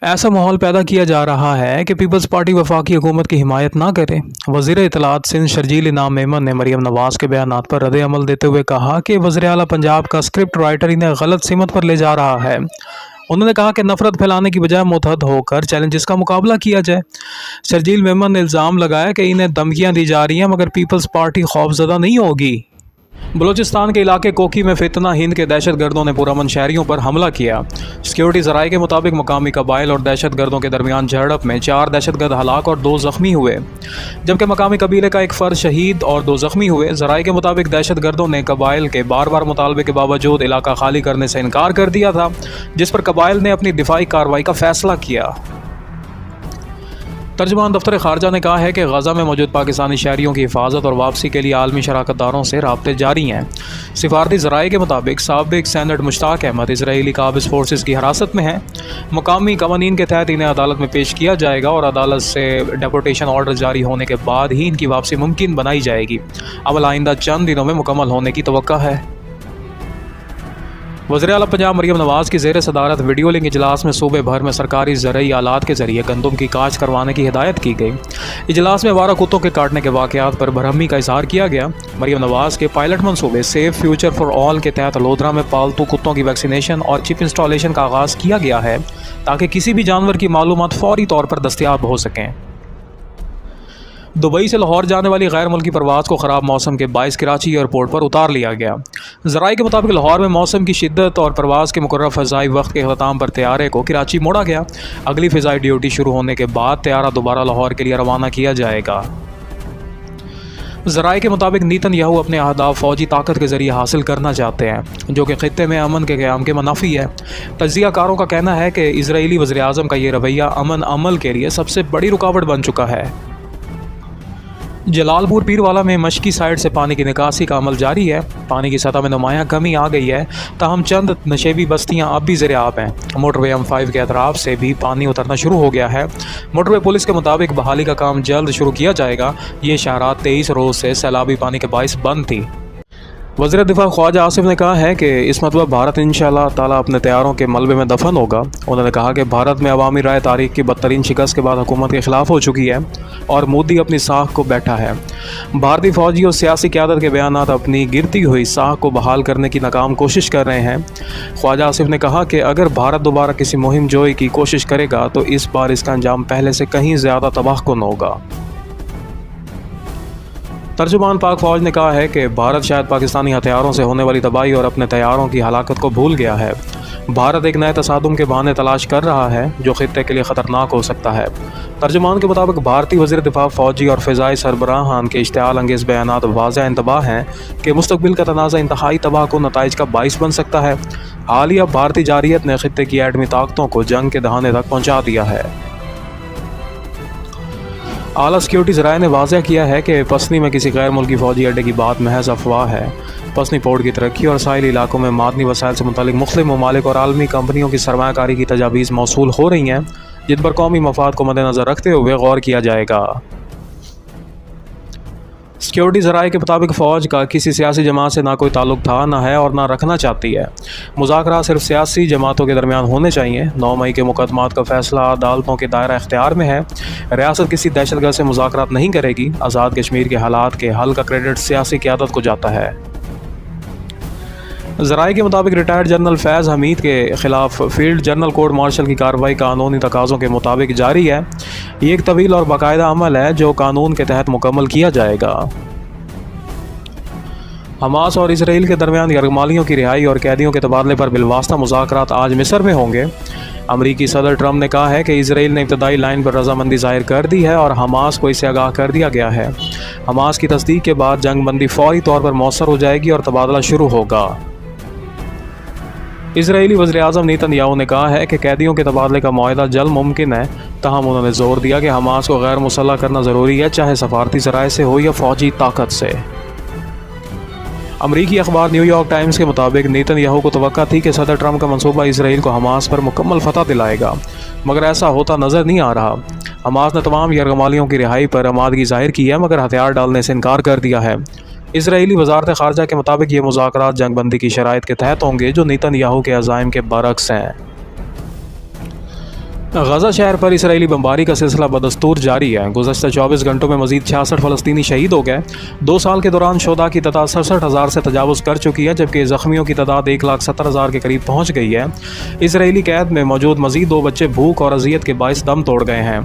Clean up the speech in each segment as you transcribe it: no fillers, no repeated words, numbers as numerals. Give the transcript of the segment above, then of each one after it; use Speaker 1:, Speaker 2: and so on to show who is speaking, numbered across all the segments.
Speaker 1: ऐसा माहौल पैदा किया जा रहा है कि पीपल्स पार्टी वफाकी हुकूमत की हिमायत ना करे। वज़ीर इत्तलात सिंध शर्जील इनाम मेमन ने मरीम नवाज़ के बयानात पर रद्द अमल देते हुए कहा कि वज़ीर आला पंजाब का स्क्रिप्ट राइटर इन्हें गलत सिमत पर ले जा रहा है। उन्होंने कहा कि नफरत फैलाने की बजाय मुतहद होकर चैलेंजेस का मुकाबला किया जाए। शर्जील मेमन ने इल्ज़ाम लगाया कि इन्हें धमकियाँ दी जा रही हैं मगर पीपल्स पार्टी खौफजदा नहीं होगी। बलूचिस्तान के इलाके कोकी में फितना हिंद के दहशत गर्दों ने पुरअमन शहरियों पर हमला किया। सिक्योरिटी ज़राए के मुताबिक मकामी कबाइल और दहशत गर्दों के दरमियान झड़प में 4 दहशतगर्द हलाक और 2 ज़ख्मी हुए, जबकि मकामी कबीले का एक फ़र्द शहीद और 2 ज़ख्मी हुए। ज़राए के मुताबिक दहशत गर्दों ने कबाइल के बार बार मुतालबे के बावजूद इलाका खाली करने से इनकार कर दिया था, जिस पर कबाइल ने अपनी दिफाई कार्रवाई का फैसला किया। तर्जुमान दफ्तर खारजा ने कहा है कि गजा में मौजूद पाकिस्तानी शहरियों की हिफाजत और वापसी के लिए आलमी शराकतदारों से राब्ते जारी हैं। सिफारती ज़राए के मुताबिक साबिक सेनेटर मुश्ताक अहमद इसराइली काबिज़ फोर्सेस की हिरासत में हैं। मुकामी कवानीन के तहत इन्हें अदालत में पेश किया जाएगा और अदालत से डेपोटेशन ऑर्डर जारी होने के बाद ही इनकी वापसी मुमकिन बनाई जाएगी। अमल आइंदा चंद दिनों में मुकम्मल होने की तवक्का है। वज़ीर आला पंजाब मरीम नवाज़ की ज़ेर सदारत वीडियो लिंक इजलास में सूबे भर में सरकारी ज़रई आलात के ज़रिए गंदम की काश्त करवाने की हिदायत की गई। इजलास में आवारा कुत्तों के काटने के वाक़यात पर बरहमी का इज़हार किया गया। मरीम नवाज़ के पायलट मनसूबे सेफ फ्यूचर फॉर ऑल के तहत लोधरा में पालतू कुत्तों की वैक्सीनेशन और चिप इंस्टॉलेशन का आगाज़ किया गया है ताकि किसी भी जानवर की मालूमात फ़ौरी तौर पर दस्तयाब हो सकें। दुबई से लाहौर जाने वाली गैर मुल्की परवाज़ को ख़राब मौसम के बाइस कराची एयरपोर्ट पर उतार लिया गया। ज़राए के मुताबिक लाहौर में मौसम की शिद्दत और परवाज़ के मुकर्रर फ़ज़ाई वक्त के अख्ताम पर तैयारे को कराची मोड़ा गया। अगली फ़ज़ाई ड्यूटी शुरू होने के बाद तैयारा दोबारा लाहौर के लिए रवाना किया जाएगा। ज़राए के मुताबिक नेतन्याहू अपने अहदाफ फ़ौजी ताकत के ज़रिए हासिल करना चाहते हैं, जो कि ख़ित्ते में अमन के क़याम के मुनाफी है। तज्ज़ियाकारों का कहना है कि इजरायली वज़ीर आज़म का ये रवैया अमन अमल के लिए सबसे बड़ी रुकावट बन चुका है। जलालपुर पीरवाला में मशकी साइड से पानी की निकासी का अमल जारी है। पानी की सतह में नुमायाँ कमी आ गई है, ताहम चंद नशेबी बस्तियाँ अब भी ज़ेर आब हैं। मोटरवे M5 के अतराफ से भी पानी उतरना शुरू हो गया है। मोटरवे पुलिस के मुताबिक बहाली का काम जल्द शुरू किया जाएगा। ये शहरात 23 रोज़ से सैलाबी पानी के बाइस बंद थी। वज़ीर दिफा ख्वाजा आसिफ ने कहा है कि इस मतलब भारत इंशाअल्लाह ताला अपने तैयारों के मलबे में दफन होगा। उन्होंने कहा कि भारत में अवामी राय तारीख की बदतरीन शिकस्त के बाद हुकूमत के ख़िलाफ़ हो चुकी है और मोदी अपनी साख को बैठा है। भारतीय फ़ौजी और सियासी क़यादत के बयानात अपनी गिरती हुई साख को बहाल करने की नाकाम कोशिश कर रहे हैं। ख्वाजा आसिफ ने कहा कि अगर भारत दोबारा किसी मुहिम जोई की कोशिश करेगा तो इस बार इसका अंजाम पहले से कहीं ज़्यादा तबाहकुन होगा। तर्जुमान पाक फ़ौज ने कहा है कि भारत शायद पाकिस्तानी हथियारों से होने वाली तबाही और अपने तैयारों की हलाकत को भूल गया है। भारत एक नए तसादुम के बहाने तलाश कर रहा है जो ख़ित्ते के लिए ख़तरनाक हो सकता है। तर्जुमान के मुताबिक भारतीय वज़ीर दिफा फ़ौजी और फ़िज़ाई सरबराहान के इश्तिआल अंगेज़ बयानात वाज़ेह इंतबाह हैं कि मुस्तक़बिल का तनाज़ा इंतहाई तबाह को नताइज का बाइस बन सकता है। हालिया भारतीय जारियत ने ख़ित्ते की एटमी ताकतों को जंग के दहाने तक पहुँचा दिया है। आला सिक्योरिटी ज़राए ने वाज़ेह किया है कि पसनी में किसी गैर मुल्की फ़ौजी अड्डे की बात महज अफवाह है। पसनी पोर्ट की तरक्की और साहिली इलाकों में मादनी वसाइल से मुतालिक मुख्तलिफ ममालिक और आलमी कंपनियों की सरमायाकारी की तजावीज़ मौसूल हो रही हैं, जिन पर कौमी मफाद को मद्देनज़र रखते हुए गौर किया जाएगा। सिक्योरिटी ज़राए के मुताबिक फ़ौज का किसी सियासी जमात से ना कोई ताल्लुक़ था, ना है और ना रखना चाहती है। मुज़ाकरात सिर्फ सियासी जमातों के दरमियान होने चाहिए। 9 मई के मुकदमात का फ़ैसला अदालतों के दायरा इख्तियार में है। रियासत किसी दहशतगर्द से मुज़ाकरात नहीं करेगी। आज़ाद कश्मीर के हालात के हल का क्रेडिट सियासी क़यादत को जाता है। ज़राए के मुताबिक रिटायर्ड जनरल फैज़ हमीद के ख़िलाफ़ फील्ड जनरल कोर्ट मार्शल की कार्रवाई कानूनी तकाज़ों के मुताबिक जारी है। ये एक तवील और बाकायदा अमल है जो कानून के तहत मुकम्मल किया जाएगा। हमास और इसराइल के दरमियान यरगमालियों की रिहाई और कैदियों के तबादले पर बिलवास्ता मुज़ाकरात आज मिस्र में होंगे। अमरीकी सदर ट्रंप ने कहा है कि इसराइल ने इब्तदाई लाइन पर रजामंदी ज़ाहिर कर दी है और हमास को इससे आगाह कर दिया गया है। हमास की तस्दीक के बाद जंग बंदी फ़ौरी तौर पर मौसर हो जाएगी और तबादला शुरू होगा। इजरायली वज़ीर-ए-आज़म नेतन्याहू ने कहा है कि कैदियों के तबादले का मुआहदा जल्द मुमकिन है, तहम उन्होंने जोर दिया कि हमास को गैर मुसल्लह करना ज़रूरी है, चाहे सफारती ज़राए से हो या फ़ौजी ताकत से। अमरीकी अखबार न्यूयॉर्क टाइम्स के मुताबिक नेतन्याहू को तवक्का थी कि सदर ट्रंप का मंसूबा इसराइल को हमास पर मुकम्मल फतह दिलाएगा, मगर ऐसा होता नज़र नहीं आ रहा। हमास ने तमाम यरगमालियों की रिहाई पर आमादगी जाहिर की है, मगर हथियार डालने से इनकार कर दिया है। इसराइली वजारत ख़ारजा के मुताबिक ये मुज़ाकरात जंग बंदी की शराइत के तहत होंगे जो नेतन्याहू के अज़ाइम के बरअक्स हैं। गजा शहर पर इसराइली बमबारी का सिलसिला बदस्तूर जारी है। गुज़श्ता 24 घंटों में मजीद 66 फ़लस्तीनी शहीद हो गए। 2 साल के दौरान शोदा की तादाद 67,000 से तजावुज़ कर चुकी है, जबकि ज़ख्मियों की तादाद 1,70,000 के करीब पहुँच गई है। इसराइली कैद में मौजूद मजीद 2 बच्चे भूख और अजियत के बायस दम तोड़ गए हैं।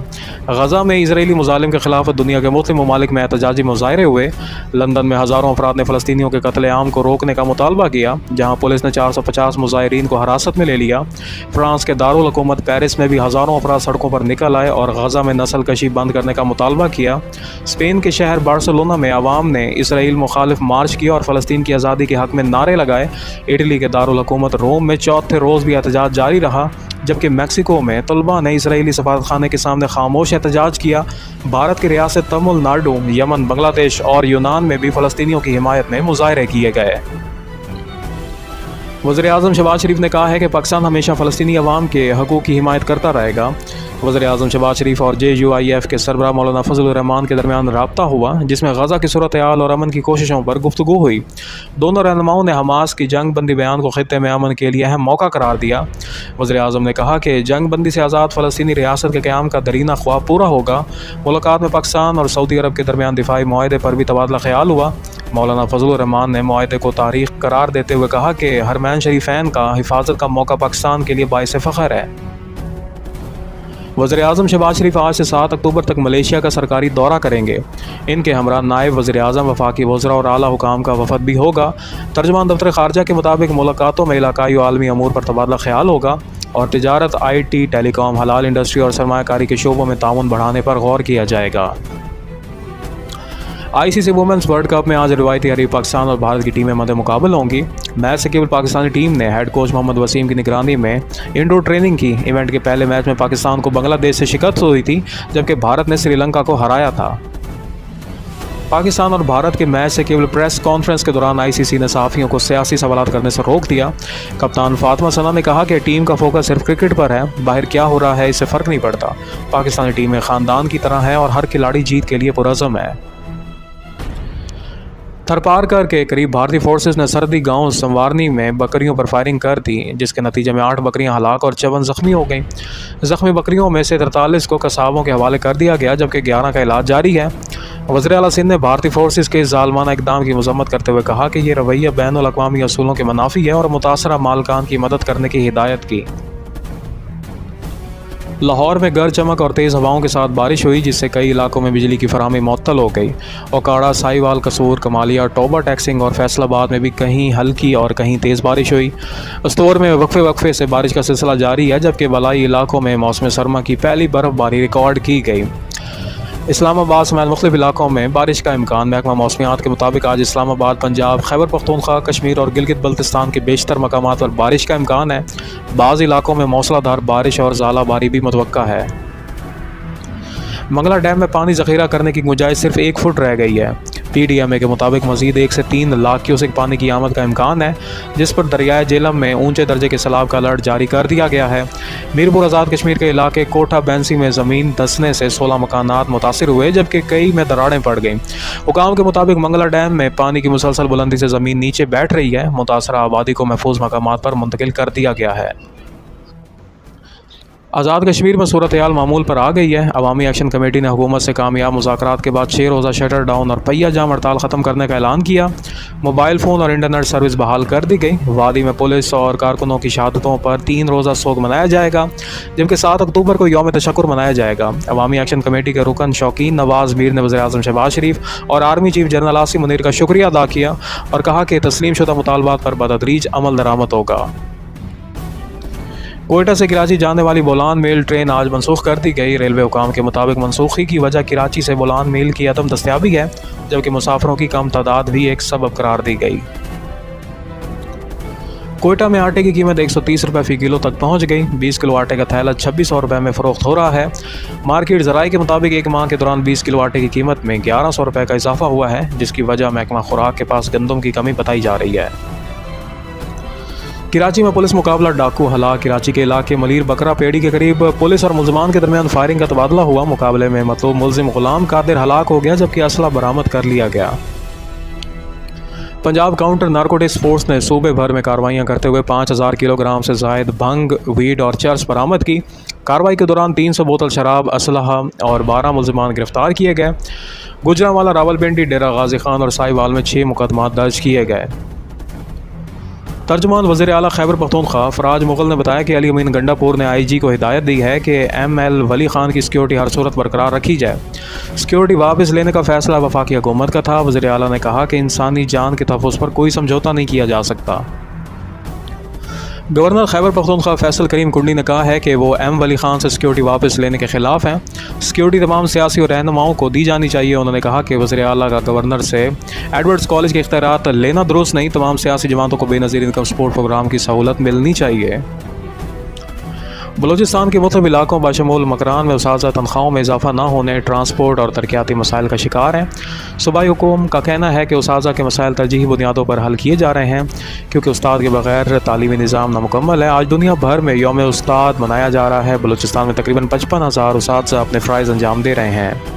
Speaker 1: गजा में इसराइली मुजालिम के खिलाफ दुनिया के मुख्तलिफ ममालिक में एहतजाजी मुजाहरे हुए। लंदन में हज़ारों अफराद ने फ़लस्तीनियों के कत्लेआम को रोकने का मुतालबा किया, जहाँ पुलिस ने 450 मुजाहिरीन को हिरासत में ले लिया। फ्रांस के दारुल हुकूमत पेरिस में भी हज़ारों अफराद सड़कों पर निकल आए और गजा में नस्ल कशी बंद करने का मुतालबा किया। स्पेन के शहर बार्सिलोना में अवाम ने इसराइल मुखालिफ मार्च किया और फ़लस्तीन की आज़ादी के हक़ में नारे लगाए। इटली के दारुल हुकूमत रोम में चौथे रोज़ भी एहतजाज जारी रहा, जबकि मैक्सिको में तलबा ने इसराइली सफारतखाने के सामने खामोश एहतजाज किया। भारत की रियासत तमिलनाडु, यमन, बांग्लादेश और यूनान में भी फ़लस्तीनियों की हिमायत में मुजाहरे किए गए। वज़ीर-ए-आज़म शहबाज शरीफ ने कहा है कि पाकिस्तान हमेशा फ़लस्तीनी अवाम के हकूक़ की हिमायत करता रहेगा। वज़ीर-ए-आज़म शहबाज शरीफ और JUIF के सरबराह मौलाना फजलुर रहमान के दरमियान रब्ता हुआ, जिसमें गजा की सूरत-ए-हाल और अमन की कोशिशों पर गुफ्तगू हुई। दोनों रहनुमाओं ने हमास की जंग बंदी बयान को खित्ते में अमन के लिए अहम मौका करार दिया। वज़ीर-ए-आज़म ने कहा कि जंग बंदी से आज़ाद फ़लस्तीनी रियासत के क़याम का दरीना ख्वाब पूरा होगा। मुलाकात में पाकिस्तान और सऊदी अरब के दरमियान दिफाई मुआहदे पर भी तबादला ख्याल हुआ। मौलाना फजलुर रहमान ने मुआहदे को तारीख़ करार देते हुए कहा कि हरमैन शरीफैन का हिफाजत का मौका पाकिस्तान के लिए बाइस फ़ख्र है। वज़ीर-ए-आज़म शहबाज शरीफ आज से 7 अक्टूबर तक मलेशिया का सरकारी दौरा करेंगे। इनके हमरा नायब वज़ीर-ए-आज़म, वफाकी वज़रा और आला हुकाम का वफ़द भी होगा। तर्जुमान दफ्तर ख़ारजा के मुताबिक मुलाकातों में इलाकाई और आलमी अमूर पर तबादला ख्याल होगा और तिजारत, IT, टेलीकॉम, हलाल इंडस्ट्री और सरमायाकारी के शोबों में ताउन बढ़ाने पर गौर किया जाएगा। ICC वुमेंस वर्ल्ड कप में आज रिवायती हरीफ पाकिस्तान और भारत की टीमें मद्दे मुकाबल होंगी। मैच से केवल पाकिस्तानी टीम ने हेड कोच मोहम्मद वसीम की निगरानी में इंडोर ट्रेनिंग की। इवेंट के पहले मैच में पाकिस्तान को बांग्लादेश से शिकस्त हुई थी, जबकि भारत ने श्रीलंका को हराया था। पाकिस्तान और भारत के मैच से केवल प्रेस कॉन्फ्रेंस के दौरान ICC ने सहाफ़ियों को सियासी सवालात करने से रोक दिया। कप्तान फातिमा सना ने कहा कि टीम का फोकस सिर्फ क्रिकेट पर है, बाहर क्या हो रहा है इससे फ़र्क नहीं पड़ता। पाकिस्तानी टीम एक ख़ानदान की तरह है और हर खिलाड़ी जीत के लिए पुरज़म है। थरपारकर के करीब भारतीय फोर्सेस ने सरहदी गांव संवारनी में बकरियों पर फायरिंग कर दी, जिसके नतीजे में 8 बकरियां हलाक और 54 ज़ख्मी हो गईं। ज़ख्मी बकरियों में से 43 को कसाबों के हवाले कर दिया गया, जबकि 11 का इलाज जारी है। वज़ीर आला सिंध ने भारतीय फोर्सेस के इस ज़ालमाना इक़दाम की मज़म्मत करते हुए कहा कि यह रवैया बैनुल अक़वामी असूलों के मुनाफ़ी है और मुतासरा मालकान की मदद करने की हिदायत की। लाहौर में गर्ज चमक और तेज़ हवाओं के साथ बारिश हुई, जिससे कई इलाकों में बिजली की फराहमी मुअत्तल हो गई। ओकाड़ा, साहिवाल, कसूर, कमालिया, टोबा टैक्सिंग और फैसलाबाद में भी कहीं हल्की और कहीं तेज़ बारिश हुई। उस्तोर में वक्फे से बारिश का सिलसिला जारी है, जबकि बलाई इलाकों में मौसम सरमा की पहली बर्फ़बारी रिकॉर्ड की गई। इस्लामाबाद समेत मुख्तलिफ इलाकों में बारिश का इम्कान। महकमा मौसमियात के मुताबिक आज इस्लामाबाद, पंजाब, खैबर पख्तूनख्वा, कश्मीर और गिलगित बल्तिस्तान के बेशतर मकामात पर बारिश का इम्कान है। बाज़ इलाकों में मूसलाधार बारिश और ज़ालाबारी भी मुतवक्का है। मंगला डैम में पानी ज़ख़ीरा करने की गुंजाइश सिर्फ 1 फुट रह गई है। PDMA के मुताबिक मज़ीद 1 से 3 लाख क्यूसेक पानी की आमद का इम्कान है, जिस पर दरियाए जेलम में ऊंचे दर्जे के सैलाब का अलर्ट जारी कर दिया गया है। मीरपुर आज़ाद कश्मीर के इलाके कोठा बैंसी में ज़मीन धंसने से 16 मकानात मुतासिर हुए, जबकि कई में दरारें पड़ गईं। हुकाम के मुताबिक मंगला डैम में पानी की मुसलसल बुलंदी से ज़मीन नीचे बैठ रही है। मुतासरा आबादी को महफूज मकामात पर मुंतकिल कर दिया गया है। आज़ाद कश्मीर में सूरत हाल मामूल पर आ गई है। अवामी एक्शन कमेटी ने हुकूमत से कामयाब मुज़ाकरात के बाद 6 रोज़ा शटर डाउन और पहिया जाम हड़ताल ख़त्म करने का ऐलान किया। मोबाइल फ़ोन और इंटरनेट सर्विस बहाल कर दी गई। वादी में पुलिस और कारकुनों की शहादतों पर 3 रोज़ा सोग मनाया जाएगा, जबकि 7 अक्टूबर को यौम तशक्कुर मनाया जाएगा। अवामी एक्शन कमेटी के रुकन शौकीन नवाज़ मीर ने वज़ीर-ए-आज़म शहबाज शरीफ और army chief general Asim Munir का शुक्रिया अदा किया और कहा कि तस्लीम शुदा मुतालबात पर बतदरीज अमल दरामद होगा। कोयटा से कराची जाने वाली बोलान मेल ट्रेन आज मनसूख कर दी गई। रेलवे हुकाम के मुताबिक मनसूखी की वजह कराची से बोलान मेल की अदम दस्तयाबी है, जबकि मुसाफिरों की कम तादाद भी एक सबब करार दी गई। कोयटा में आटे की कीमत 130 रुपये फ़ी किलो तक पहुंच गई। 20 किलो आटे का थैला 2600 रुपये में फ़रोख्त हो रहा है। मार्केट ज़राए के मुताबिक 1 माह के दौरान 20 किलो आटे की कीमत में 1100 रुपये का इजाफा हुआ है, जिसकी वजह महकमा खुराक के पास गंदम की कमी बताई जा रही है। कराची में पुलिस मुकाबला डाकू हलाक। कराची के इलाके मलीर बकरा पेड़ी के करीब पुलिस और मुलजमान के दरमियान फायरिंग का तबादला हुआ। मुकाबले में मतलूब मुलजिम गुलाम कादिर हलाक हो गया, जबकि असला बरामद कर लिया गया। पंजाब काउंटर नारकोटिक्स फोर्स ने सूबे भर में कार्रवाइयां करते हुए 5000 किलोग्राम से जायद भंग, वीड और चर्स बरामद की। कार्रवाई के दौरान 300 बोतल शराब, असलहा और 12 मुलजिमान गिरफ्तार किए गए। गुजरांवाला, रावलपिंडी, डेरा गाजी खान और साहिवाल में 6 मुकदमात दर्ज किए गए। तर्जुमान वज़ीर आला खैबर पख्तूनख्वा फराज मुगल ने बताया कि अली अमीन गंडापुर ने IG को हिदायत दी है कि ML वली खान की सिक्योरिटी हर सूरत बरकरार रखी जाए। सिक्योरिटी वापस लेने का फैसला वफाकी हुकूमत का था। वज़ीर आला ने कहा कि इंसानी जान के तहफ़्फ़ुज़ पर कोई समझौता नहीं किया जा सकता। गवर्नर खैबर पख्तूनख्वा फैसल करीम कुंडी ने कहा है कि वो M वली खान से सिक्योरिटी वापस लेने के ख़िलाफ़ हैं। सिक्योरिटी तमाम सियासी और रहनुमाओं को दी जानी चाहिए। उन्होंने कहा कि वज़ीर आला का गवर्नर से एडवर्ड्स कॉलेज के इख्तियारात लेना दुरुस्त नहीं। तमाम सियासी जमातों को बेनज़ीर इनकम सपोर्ट प्रोग्राम की सहूलत मिलनी चाहिए। बलूचिस्तान के मुख्तलिफ इलाकों बशमूल मकरान में उसाज़ा तनख्वाहों में इजाफा न होने, ट्रांसपोर्ट और तरक्याती मसाइल का शिकार हैं। सूबाई हुकूमत का कहना है कि उसाज़ा के मसाइल तरजीही बुनियादों पर हल किए जा रहे हैं क्योंकि उस्ताद के बगैर तालीमी निज़ाम नामुकम्मल है। आज दुनिया भर में यौम उस्ताद मनाया जा रहा है। बलूचिस्तान में तकरीबन 55,000 उसाज़ा अपने फ़राइज़ अंजाम दे रहे हैं।